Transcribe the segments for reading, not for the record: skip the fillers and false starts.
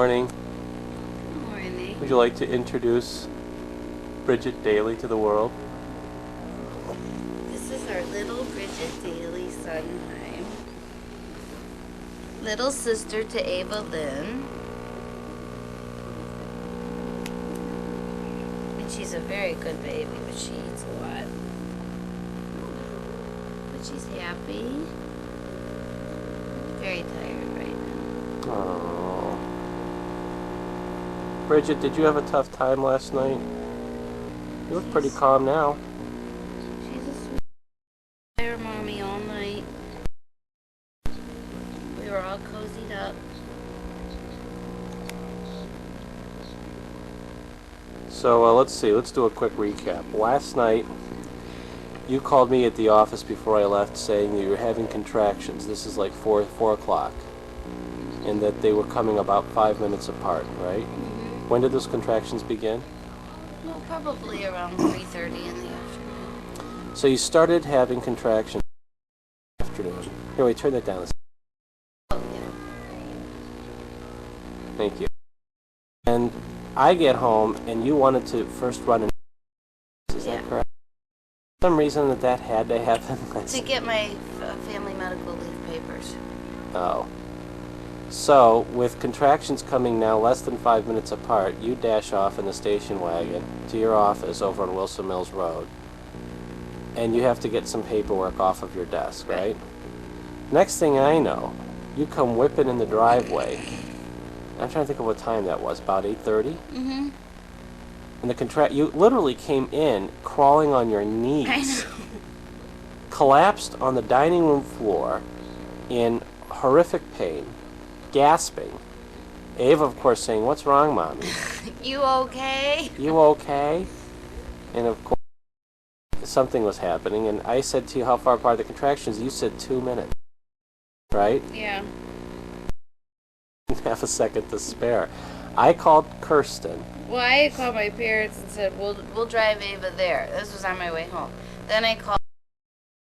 morning. Good morning. Would you like to introduce Bridget Daly to the world? This is our little Bridget Daly Sondheim. Little sister to Ava Lynn. And she's a very good baby, but she eats a lot. But she's happy. Very tired right now. Oh. Bridget, did you have a tough time last night? You look pretty calm now. She's a sweet tired mommy all night. We were all cozied up. So let's see. Let's do a quick recap. Last night, you called me at the office before I left saying that you were having contractions. This is like 4 o'clock. And that they were coming about 5 minutes apart, right? Mm-hmm. When did those contractions begin? Well, probably around 3:30 in the afternoon. So you started having contractions in the afternoon. Here, wait, turn that down. Oh, yeah. Thank you. And I get home, and you wanted to first run an... Is that correct? For some reason that had to happen. To get my family medical leave papers. Oh. So, with contractions coming now less than 5 minutes apart, you dash off in the station wagon to your office over on Wilson Mills Road. And you have to get some paperwork off of your desk, right? Next thing I know, you come whipping in the driveway. I'm trying to think of what time that was, about 8:30? Mm-hmm. And you literally came in crawling on your knees. I know. Collapsed on the dining room floor in horrific pain, gasping. Ava, of course, saying, "What's wrong, Mommy? You okay? You okay?" And of course, something was happening. And I said to you, "How far apart are the contractions?" You said 2 minutes. Right? Yeah. Half a second to spare. I called Kirsten. Well, I called my parents and said, we'll drive Ava there. This was on my way home. Then I called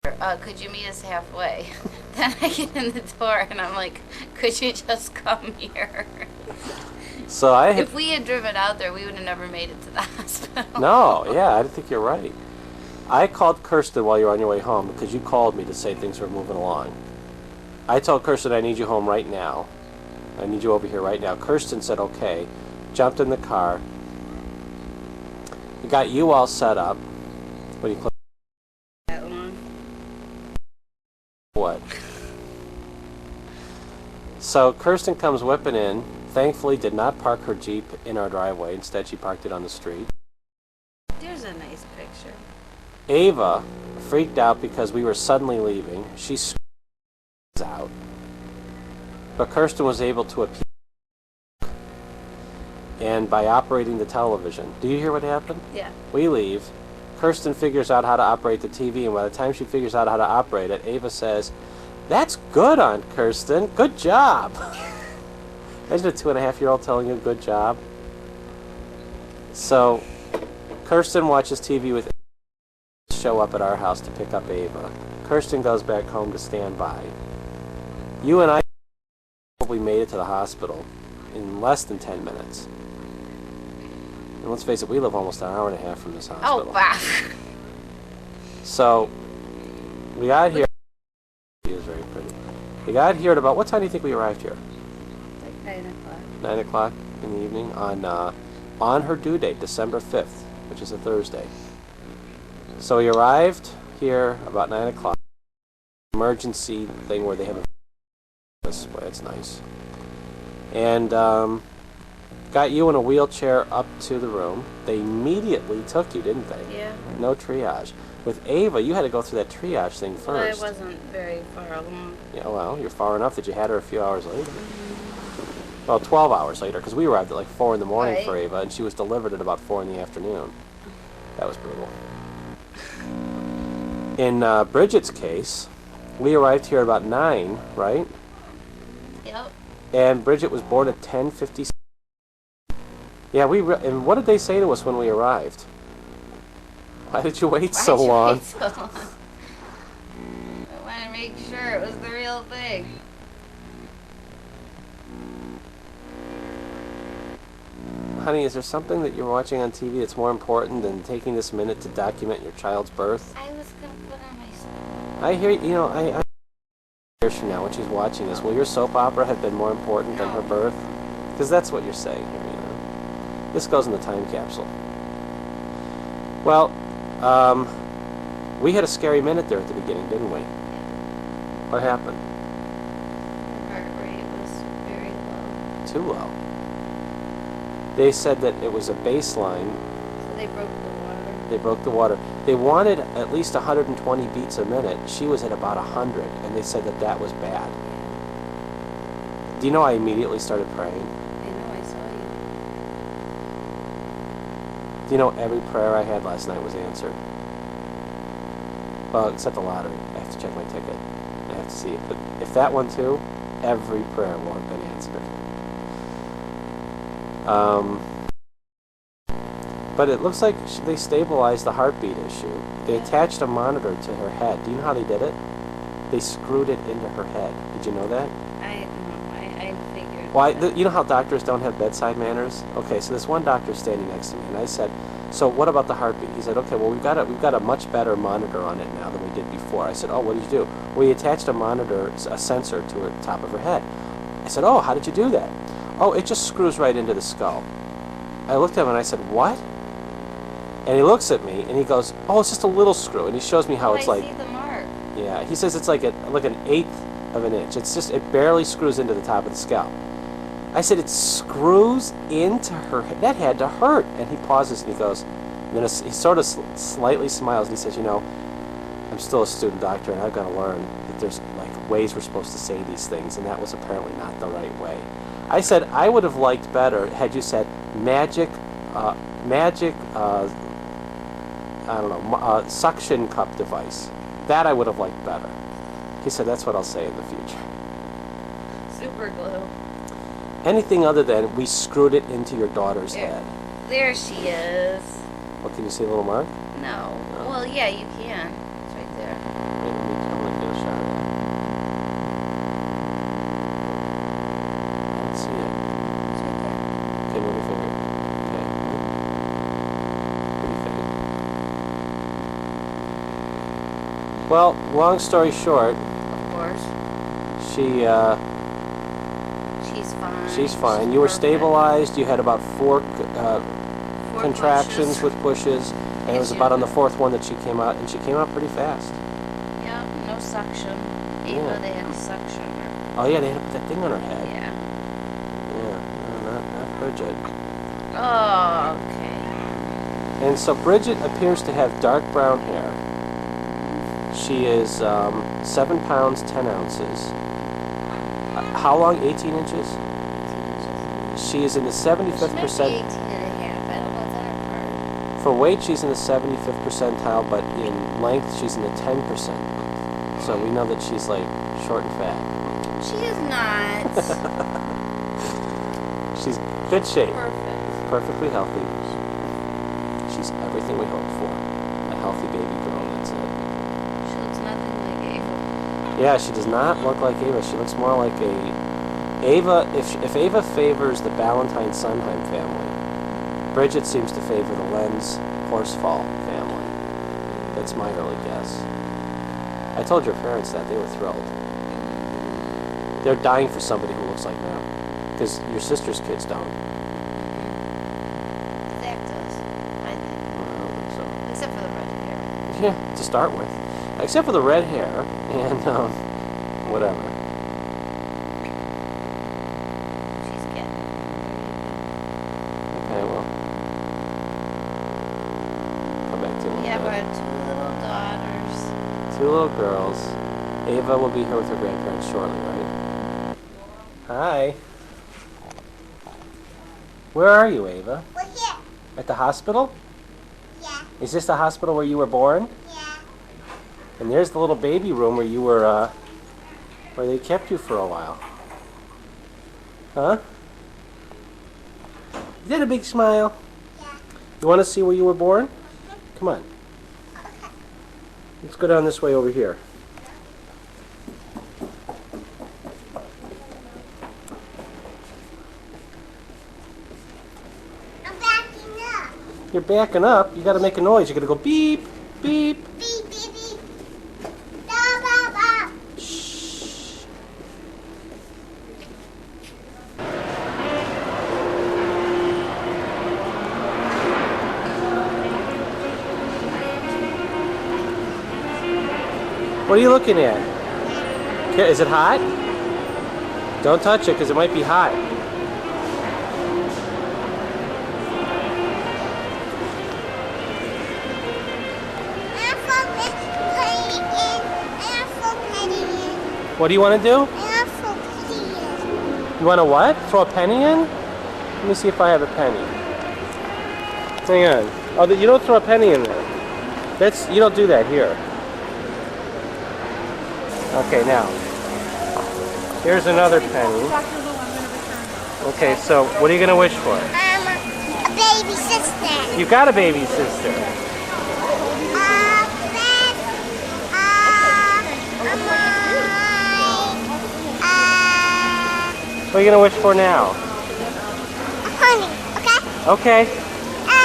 her, could you meet us halfway? Then I get in the door and I'm like, could you just come here? So If we had driven out there, we would have never made it to the hospital. No, yeah, I think you're right. I called Kirsten while you were on your way home because you called me to say things were moving along. I told Kirsten, I need you home right now. I need you over here right now. Kirsten said, okay. Jumped in the car. We got you all set up. What do you close? That long. What? So Kirsten comes whipping in. Thankfully did not park her Jeep in our driveway. Instead, she parked it on the street. There's a nice picture. Ava freaked out because we were suddenly leaving. She screamed out. But Kirsten was able to appeal. And by operating the television. Do you hear what happened? Yeah. We leave. Kirsten figures out how to operate the TV, and by the time she figures out how to operate it, Ava says, "That's good, Aunt Kirsten. Good job." Imagine a 2.5-year-old telling you good job. So, Kirsten watches TV with Ava show up at our house to pick up Ava. Kirsten goes back home to stand by. You and I probably made it to the hospital in less than 10 minutes. And let's face it, we live almost an hour and a half from this hospital. Oh, wow. So, we got here. She is very pretty. We got here at about, what time do you think we arrived here? Like 9 o'clock. 9 o'clock in the evening on her due date, December 5th, which is a Thursday. So we arrived here about 9 o'clock. Emergency thing where they have a this way, it's nice. And got you in a wheelchair up to the room. They immediately took you, didn't they? Yeah. No triage. With Ava, you had to go through that triage thing first. Well, I wasn't very far along. Yeah, well, you're far enough that you had her a few hours later. Well, 12 hours later, because we arrived at like 4 in the morning Right. for Ava, and she was delivered at about 4 in the afternoon. That was brutal. In Bridget's case, we arrived here about 9, right? Yep. And Bridget was born at 10:56. Yeah, and what did they say to us when we arrived? Why did you wait so long? Wait so long? I wanted to make sure it was the real thing. Honey, is there something that you're watching on TV that's more important than taking this minute to document your child's birth? I was gonna put on my soap. I hear, I years from now when she's watching this, will your soap opera have been more important than her birth? Because that's what you're saying here, This goes in the time capsule. Well, we had a scary minute there at the beginning, didn't we? What happened? Heart rate was very low. Too low. They said that it was a baseline. So they broke the water. They broke the water. They wanted at least 120 beats a minute. She was at about 100, and they said that that was bad. Do you know I immediately started praying? I know, I saw you. Do you know every prayer I had last night was answered? Well, except the lottery. I have to check my ticket. I have to see it. But if that one too, every prayer will have been answered. But it looks like they stabilized the heartbeat issue. They attached a monitor to her head. Do you know how they did it? They screwed it into her head. Did you know that? I figured. Well, you know how doctors don't have bedside manners? Okay, so this one doctor's standing next to me, and I said, "So what about the heartbeat?" He said, "Okay, well we've got a much better monitor on it now than we did before." I said, "Oh, what did you do?" "Well, we attached a monitor, a sensor to the top of her head." I said, "Oh, how did you do that?" "Oh, it just screws right into the skull." I looked at him and I said, "What?" And he looks at me and he goes, "Oh, it's just a little screw," and he shows me how it's I like. see the mark. Yeah, he says it's like an 1/8 of an inch. It barely screws into the top of the scalp. I said, "It screws into her head. That had to hurt." And he pauses and he goes, and then he sort of slightly smiles and he says, "I'm still a student doctor and I've got to learn that there's like ways we're supposed to say these things, and that was apparently not the right way." I said, "I would have liked better had you said magic, suction cup device. That I would have liked better." He said, "That's what I'll say in the future." Super glue. Anything other than we screwed it into your daughter's head. There she is. Well, can you see the little mark? No. Well, yeah, you can. It's right there. Wait, let me get a shot of that. I don't see it. It's right there. Okay, move your finger. Okay. Move your finger. Well, long story short, Of course. She's fine. she's fine. You were perfect. stabilized. You had about four Four contractions pushes. with pushes, and it was Yes, about you- on the fourth one that she came out, and she came out pretty fast. Yeah, no suction. Yeah. Ava, they had to suction her. Oh yeah, they had to put that thing on her head. Yeah. Yeah, no, not Bridget. Oh, okay. And so Bridget appears to have dark brown hair. She is 7 pounds 10 ounces. How long? 18 inches? She is in the 75th She might be 18 percent. and a half. I don't know what's on her card. For weight, she's in the 75th percentile, but in length, she's in the 10%. So we know that she's like short and fat. She is not. She's good shape, Perfect. perfectly healthy. She's everything we hoped for. A healthy baby girl, that's it. She looks nothing like Ava. Yeah, she does not look like Ava. She looks more like Ava. If Ava favors the Ballantyne-Sondheim family, Bridget seems to favor the Lenz-Horsfall family. That's my early guess. I told your parents that. They were thrilled. They're dying for somebody who looks like that. Because your sister's kids don't. Zach does. I think. I don't think so. Except for the red hair. Yeah, to start with. Except for the red hair and whatever. She's getting it. Okay, well. Come back to it. We have our 2 little daughters. 2 little girls. Ava will be here with her grandparents shortly, right? Hi. Where are you, Ava? We're here. At the hospital? Yeah. Is this the hospital where you were born? Yeah. And there's the little baby room where you were, where they kept you for a while. Huh? You did a big smile. Yeah. You want to see where you were born? Come on. Let's go down this way over here. You're backing up. You got to make a noise. You got to go beep, beep. Beep, beep, beep. Bop, bop, bop. Shh. What are you looking at? Is it hot? Don't touch it because it might be hot. What do you want to do? You want to what? Throw a penny in? Let me see if I have a penny. Hang on. Oh, you don't throw a penny in there. You don't do that here. Okay, now. Here's another penny. Okay, so what are you going to wish for? A baby sister. You've got a baby sister. What are you going to wish for now? A pony, okay? Okay. I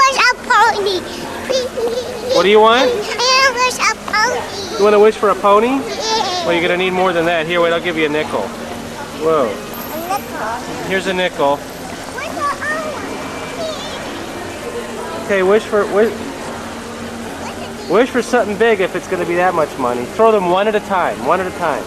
wish a pony. What do you want? I wish a pony. You want to wish for a pony? Yeah. Well, you're going to need more than that. Here, wait, I'll give you a nickel. Whoa. A nickel. Here's a nickel. Where's the other? Okay, wish for something big if it's going to be that much money. Throw them one at a time. One at a time.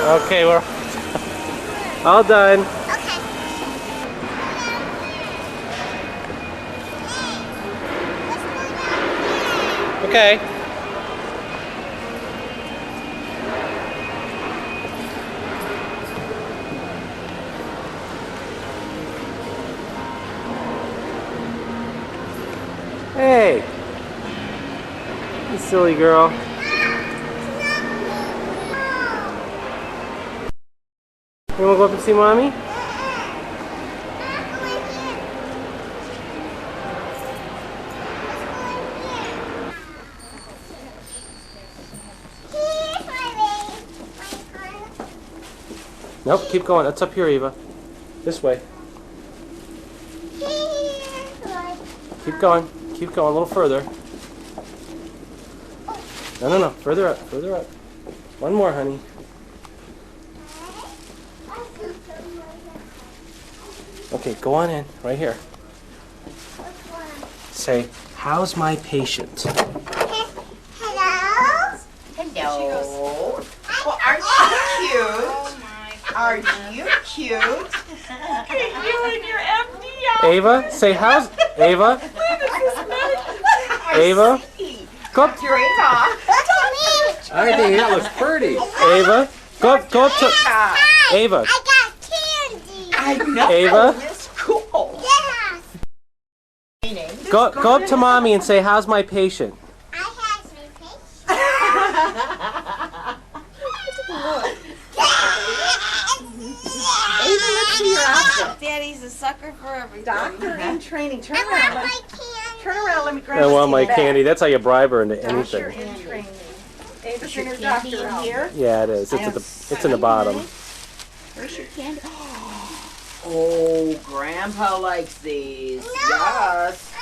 Okay, we're all done. Okay. Okay. Hey, you silly girl. You want to go up and see Mommy? Nope, keep going. It's up here, Eva. This way. Keep going. Keep going. A little further. No. Further up. Further up. One more, honey. Okay, go on in. Right here. Say, how's my patient? Hello? Hello. Well, aren't you cute? Are you cute? Look at you and your empty eye. Ava, say, how's... Ava? Ava? Go up. Your Ava. I think that looks pretty. Ava? Go up to... Ava. I got candy. I know. Ava? It's cool. Yes. Go up to Mommy and say, how's my patient? I have my Ava, let's see your outfit. Daddy's a sucker for everything. Doctor in training. Turn I around. want my Let me, candy. turn around. Let me grab I want a my seat candy. That's how you bribe her into back. Doctor anything. in training. Ava's in her doctor in here. Yeah, it is. It's in the bottom. Where's your candy? Oh, Grandpa likes these. Yes.